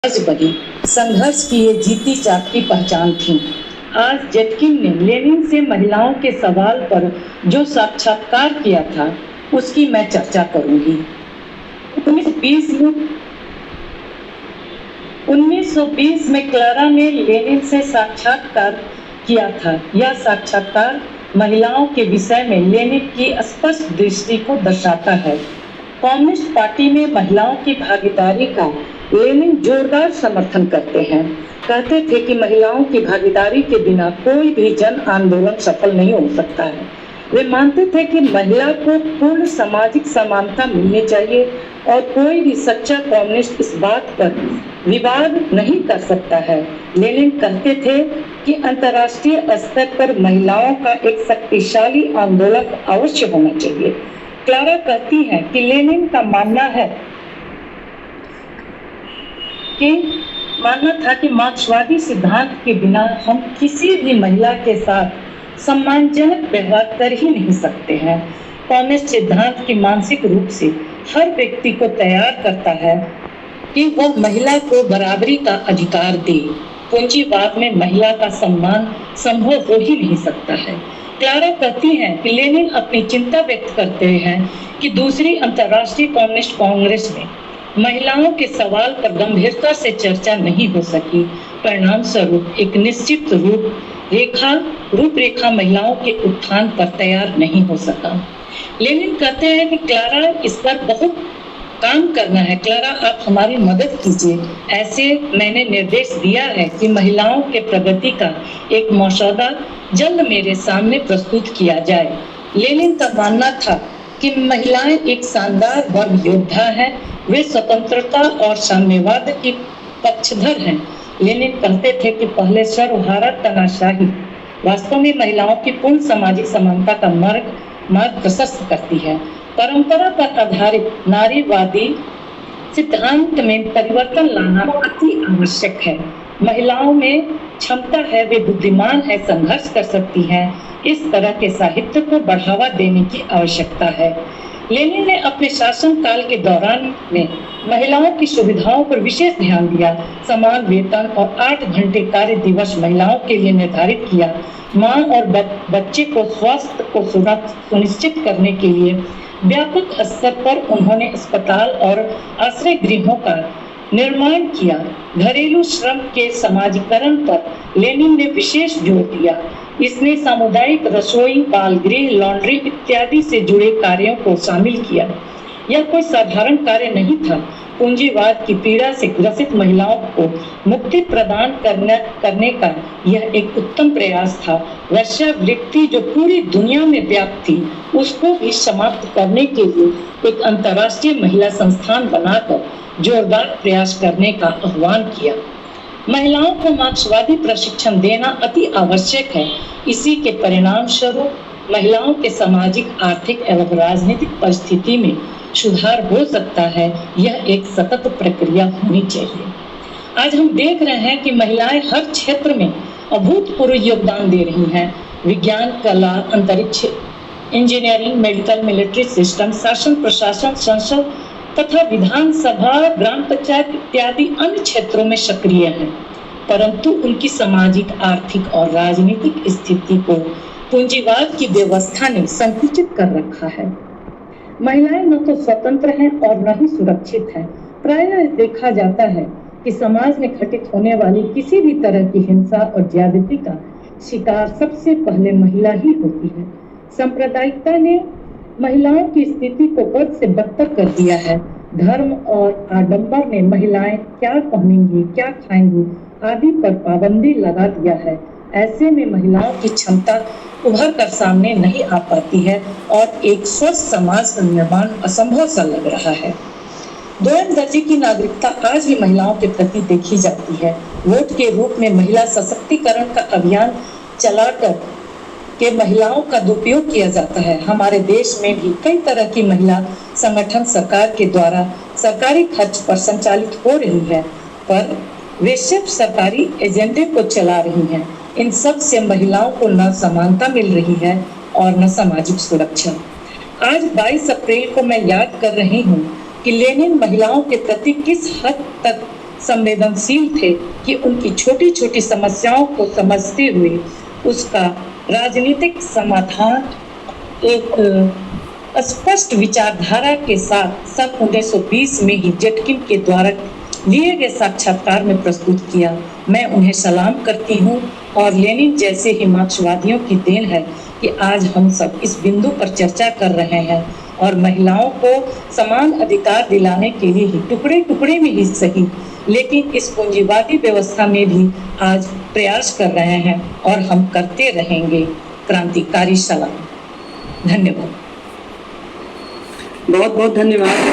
आज बनी संघर्ष की ये जीती जागती पहचान थी। आज जेटकिन ने लेनिन से महिलाओं के सवाल पर जो साक्षात्कार किया था उसकी मैं चर्चा करूंगी। 1920 में क्लारा ने लेनिन से साक्षात्कार किया था। यह साक्षात्कार महिलाओं के विषय में लेनिन की स्पष्ट दृष्टि को दर्शाता है। कम्युनिस्ट पार्टी में महिलाओं की भागीदारी का लेनिन जोरदार समर्थन करते हैं। कहते थे कि महिलाओं की भागीदारी के बिना कोई भी जन आंदोलन सफल नहीं हो सकता है। वे मानते थे कि महिला को पूर्ण सामाजिक समानता मिलनी चाहिए और कोई भी सच्चा कम्युनिस्ट इस बात पर विवाद नहीं कर सकता है। लेनिन कहते थे कि अंतर्राष्ट्रीय स्तर पर महिलाओं का एक शक्तिशाली आंदोलन अवश्य होना चाहिए। क्लारा कहती है कि लेनिन का मानना था कि मार्क्सवादी सिद्धांत के बिना हम किसी भी महिला के साथ सम्मानजनक व्यवहार कर ही नहीं सकते हैं। कम्युनिस्ट सिद्धांत की मानसिक रूप से हर व्यक्ति को तैयार करता है कि वह महिला को बराबरी का अधिकार दे। पूंजीवाद में महिला का सम्मान संभव हो ही नहीं सकता है। क्लारा कहती हैं कि लेनिन अपनी चिंता व्यक्त करते हैं कि दूसरी अंतर्राष्ट्रीय कम्युनिस्ट कांग्रेस में महिलाओं के सवाल पर गंभीरता से चर्चा नहीं हो सकी। परिणाम स्वरूप एक निश्चित रूपरेखा महिलाओं के उत्थान पर तैयार नहीं हो सका। लेनिन कहते हैं कि क्लारा इस पर बहुत काम करना है। क्लारा, आप हमारी मदद कीजिए। ऐसे मैंने निर्देश दिया है कि महिलाओं के प्रगति का एक मसौदा जल्द मेरे सामने प्रस्तुत किया जाए। लेनिन का मानना था कि महिलाएं एक शानदार वर्ग योद्धा हैं। वे स्वतंत्रता और साम्यवाद की पक्षधर हैं। लेनिन कहते थे कि पहले सर्वहारा तानाशाही वास्तव में महिलाओं की पूर्ण सामाजिक समानता का मार्ग प्रशस्त करती है। परंपरा पर आधारित नारीवादी सिद्धांत में परिवर्तन लाना अति आवश्यक है। महिलाओं में क्षमता है, वे बुद्धिमान है, संघर्ष कर सकती हैं। इस तरह के साहित्य को बढ़ावा देने की आवश्यकता है। लेनिन ने अपने शासनकाल के दौरान में महिलाओं की सुविधाओं पर विशेष ध्यान दिया। समान वेतन और 8 घंटे कार्य दिवस महिलाओं के लिए निर्धारित किया। मां और बच्चे को स्वास्थ्य को सुनिश्चित करने के लिए व्यापक स्तर पर उन्होंने अस्पताल और आश्रय गृहों का निर्माण किया। घरेलू श्रम के समाजीकरण पर लेनिन ने विशेष जोर दिया। इसने सामुदायिक रसोई, बाल गृह, लॉन्ड्री इत्यादि से जुड़े कार्यों को शामिल किया। यह कोई साधारण कार्य नहीं था। पूंजीवाद की पीड़ा से ग्रसित महिलाओं को मुक्ति प्रदान करने का यह एक उत्तम प्रयास था। वेश्यावृत्ति जो पूरी दुनिया में व्याप्त थी, उसको भी समाप्त करने के लिए एक अंतर्राष्ट्रीय महिला संस्थान बनाकर जोरदार प्रयास करने का आह्वान किया। महिलाओं को मार्क्सवादी प्रशिक्षण देना अति आवश्यक है। इसी के परिणाम स्वरूप महिलाओं के सामाजिक, आर्थिक एवं राजनीतिक परिस्थिति में सुधार हो सकता है। यह एक सतत प्रक्रिया होनी चाहिए। आज हम देख रहे हैं कि महिलाएं हर क्षेत्र में अभूतपूर्व योगदान दे रही हैं। विज्ञान, कला, अंतरिक्ष, इंजीनियरिंग, मेडिकल, मिलिट्री सिस्टम, शासन प्रशासन, संसद तथा विधानसभा, ग्राम पंचायत इत्यादि अन्य क्षेत्रों में सक्रिय हैं। परंतु उनकी सामाजिक, आर्थिक और राजनीतिक स्थिति को पूंजीवाद की व्यवस्था ने संकुचित कर रखा है। महिलाएं न तो स्वतंत्र हैं और न ही सुरक्षित हैं। प्रायः देखा जाता है कि समाज में घटित होने वाली किसी भी तरह की हिंसा और ज्यादती का शिकार सबसे पहले महिला ही होती है। सांप्रदायिकता ने महिलाओं की स्थिति को बद से बदतर कर दिया है। धर्म और आडंबर ने महिलाएं क्या पहनेंगी, क्या खाएंगी आदि पर पाबंदी लगा दिया है। ऐसे में महिलाओं की क्षमता उभर कर सामने नहीं आ पाती है और एक स्वस्थ समाज का निर्माण असंभव सा लग रहा है। दोयम दर्जे की नागरिकता आज भी महिलाओं के प्रति देखी जाती है। वोट के रूप में महिला सशक्तिकरण का अभियान चलाकर के महिलाओं का दुरुपयोग किया जाता है। हमारे देश में भी कई तरह की महिला संगठन सरकार के द्वारा सरकारी खर्च पर संचालित हो रही है, पर वे सिर्फ सरकारी एजेंडे को चला रही हैं। इन सब से महिलाओं को न समानता मिल रही है और न सामाजिक सुरक्षा। आज 22 अप्रैल को मैं याद कर रही हूँ कि लेनिन महिलाओं के प्रति किस हद तक संवेदनशील थे कि उनकी छोटी छोटी समस्याओं को समझते हुए उसका राजनीतिक समाधान एक स्पष्ट विचारधारा के साथ सन 1920 में ही जेटकिन के द्वारा लिए गए साक्षात्कार में प्रस्तुत किया। मैं उन्हें सलाम करती हूँ और लेनिन जैसे ही मार्क्सवादियों की देन है कि आज हम सब इस बिंदु पर चर्चा कर रहे हैं और महिलाओं को समान अधिकार दिलाने के लिए ही टुकड़े टुकड़े में ही सही लेकिन इस पूंजीवादी व्यवस्था में भी आज प्रयास कर रहे हैं और हम करते रहेंगे। क्रांतिकारी सलाम। धन्यवाद। बहुत बहुत धन्यवाद।